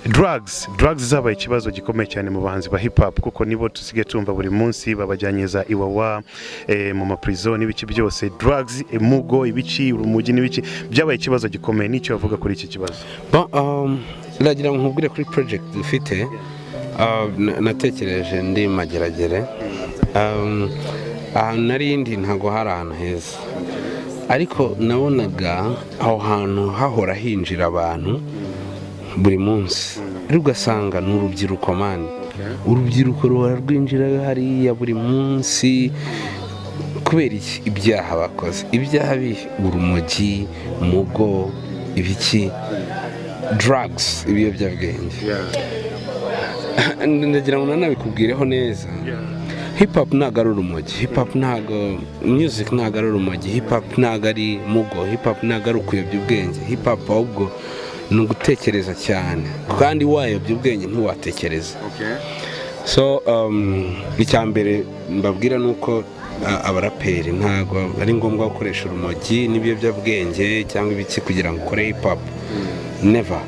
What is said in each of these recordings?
drugs zabaye ikibazo gikomeye cyane mu bahanzi ba hip hop kuko nibo tusigaye tumva buri munsi babajyanyeza iwawa mu maprison n'ibiki byose drugs mugo ibici urumogi n'ibiki byabaye ikibazo gikomeye n'icyo bavuga kuri iki kibazo. Ndagira ngo nkubwire kuri project dufite natekereje ndi Mageragere ahantu narindi ntago hari ahantu heza ariko nabonaga aho hantu hahora hinjira abantu buri munsi ariko ugasanga ni urubyiruko mani urubyiruko ruhora rwinjira hariya buri munsi kubera iki ibyaha bakoze ibyaha urumogi mugo ibiki drugs ibiyobyabwenge ndagira ngo nanabikubwireho neza hip hop ntago ari urumogi hip hop ntago music ntago ari urumogi hip hop ntago ari mugo hip hop ntago ari ukuyobya ubwenge hip hop ahubwo ni ugutekereza cyane kandi wayobya ubwenge ntiwatekereza. So icyambere mbabwira nuko abaraperi ntago ari ngombwa gukoresha urumogi n'ibiyobyabwenge cyangwa ibiki kugira ngo ukore hip hop never.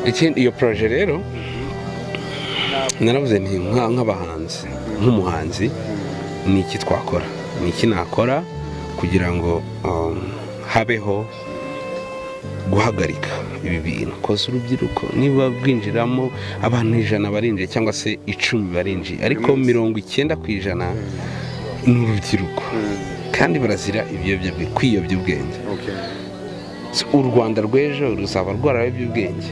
Ikindi iyo projet rero naravuze nti nk'abahanzi nk'umuhanzi ni iki twakora ni iki nakora kugira ngo habeho guhagarika ibi bintu koza urubyiruko niba bwinjiramo abantu 100 barinjiye cyangwa se 10 barinjiye ariko 90% ni urubyiruko kandi barazira ibiyobyabwenge kwiyobya ubwenge. U Rwanda rw'ejo ruzaba rwarayobya ubwenge.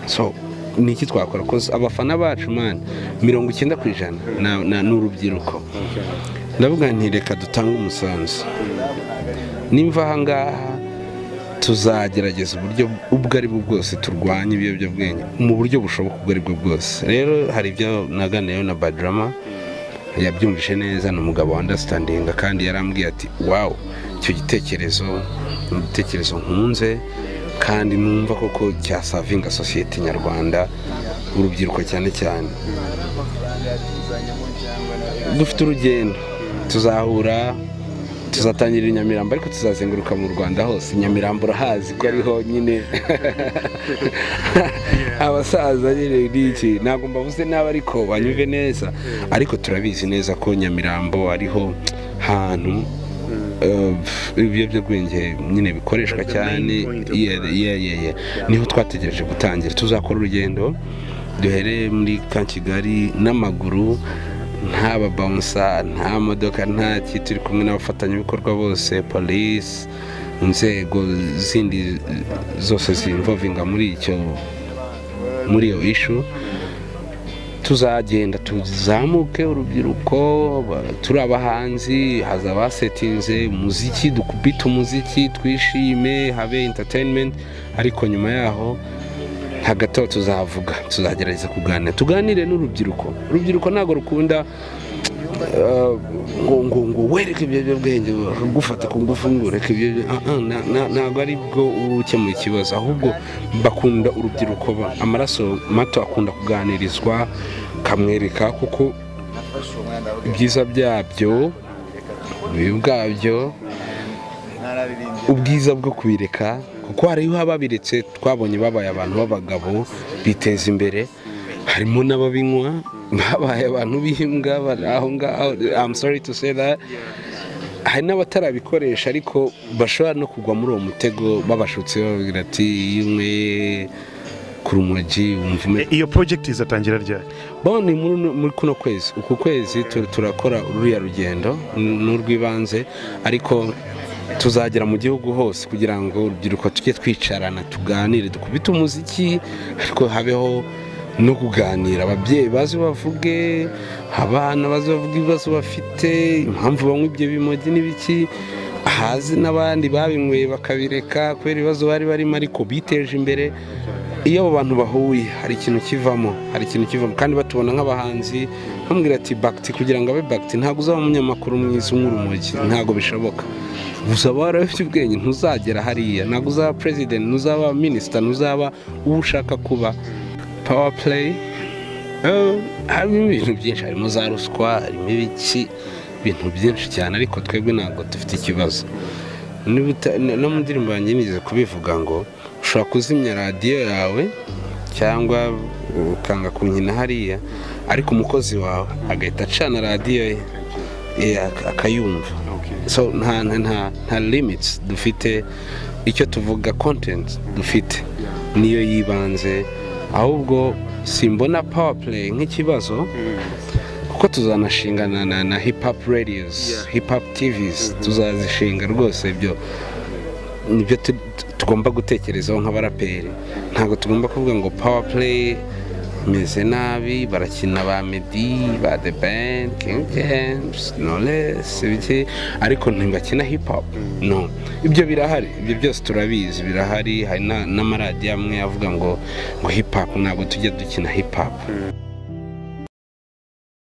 So ni iki twakora koza abafana bacu man 90% ni urubyiruko. Ndavuga nti reka dutanga umusanzu nimva ahangaha tuzagerageza uburyo ubwo ari bwo bwose turwanya ibiyobyabwenge mu buryo bushoboka ubwo ari bwo bwose. Rero hari ibyo naganiyeho na Badrama yabyumvishe neza n'umugabo understanding kandi yarambwiye ati wow icyo gitekerezo nkunze kandi numva koko cyasavinga society nyarwanda urubyiruko cyane cyane. Dufite urugendo tuzahura tuzatangira Nyamirambo ariko tuzazenguruka mu Rwanda hose. Nyamirambo urahazi ko ariho nyine abasaza nyine n'iki ntabwo mbavuze nabi ariko banyuve neza ariko turabizi neza ko Nyamirambo ariho hantu ibiyobyabwenge nyine bikoreshwa cyane. Niho twategereje gutangira. Tuzakora urugendo duhere muri Kigali n'amaguru nta babonsa nta modoka nta turi kumwe n'abafatanyabikorwa bose police inzego zindi zose zinvolvinga muri iyo issue. Tuzagenda tuzamuke urubyiruko turi abahanzi hazaba setinze umuziki dukubita umuziki twishime habe entertainment ariko nyuma yaho hagati tuzavuga tuzagerageza tuganire n'urubyiruko ntago rukunda ngo wereke ibiyobyabwenge gufata ku ngufu ngo reke ntago ari bwo ukemura ikibazo ahubwo bakunda urubyiruko amaraso mato akunda kuganirizwa kamwereka kuko ibyiza byabyo ubwiza bwo kubireka kuko hariho ababiretse twabonye babaye abantu b'abagabo biteza imbere harimo n'ababinywa babaye abantu b'imbwa aho ngaho. I'm sorry to say that hari n'abatarabikoresha ariko bashobora no kugwa muri uwo mutego babashutse bavugira ati yumwe ku rumogi umvume. Iyo project izatangira ryari? Bone muri kuno kwezi uku kwezi turakora ruriya rugendo n'urwibanze ariko tuzagera mu gihugu hose kugira ngo urubyiruko tujye twicarana tuganire dukubita umuziki ariko habeho no kuganira ababyeyi bazi bavuge abana bazavuga ibibazo bafite impamvu bamwe ibyo bimogi n'ibiki hazi n'abandi babinyweye bakabireka kubera ibibazo bari barimo ariko biteje imbere. Iyo abo bantu bahuye hari ikintu kivamo kandi batubona nk'abahanzi bambwira ati Bakti kugira ngo abe Bakti ntago uzaba umunyamakuru mwiza nk'urumogi ntago bishoboka. Uzaba warafite ubwenge ntuzagera hariya ntago uzaba president ntuzaba minister ntuzaba uwo ushaka kuba. Power play harimo ibintu byinshi harimo za ruswa harimo ibiki ibintu byinshi cyane ariko twebwe ntago dufite ikibazo. No mu ndirimbo yanjye nigeze kubivuga ngo ushobora kuzimya radiyo yawe cyangwa ukanga kunkina hariya, ariko umukozi wawe agahita acana radiyo ye akayumva. So nta limits dufite, icyo tuvuga content dufite niyo yibanze, ahubwo simbona power play nk'ikibazo, kuko tuzanashingana na hip hop radios, hip hop TVs tuzazishinga rwose. Ibyo nibyo tugomba gutekerezaho nk'abaraperi. Ntabwo tugomba kuvuga ngo power play meze nabi, barakina ba Meddy, ba The Ben, King James, Knowless, ariko ntibakina hip hop. No, ibyo birahari, ibyo byose turabizi birahari. Hari n'amaradiyo amwe avuga ngo hip hop ntabwo tujya dukina hip hop.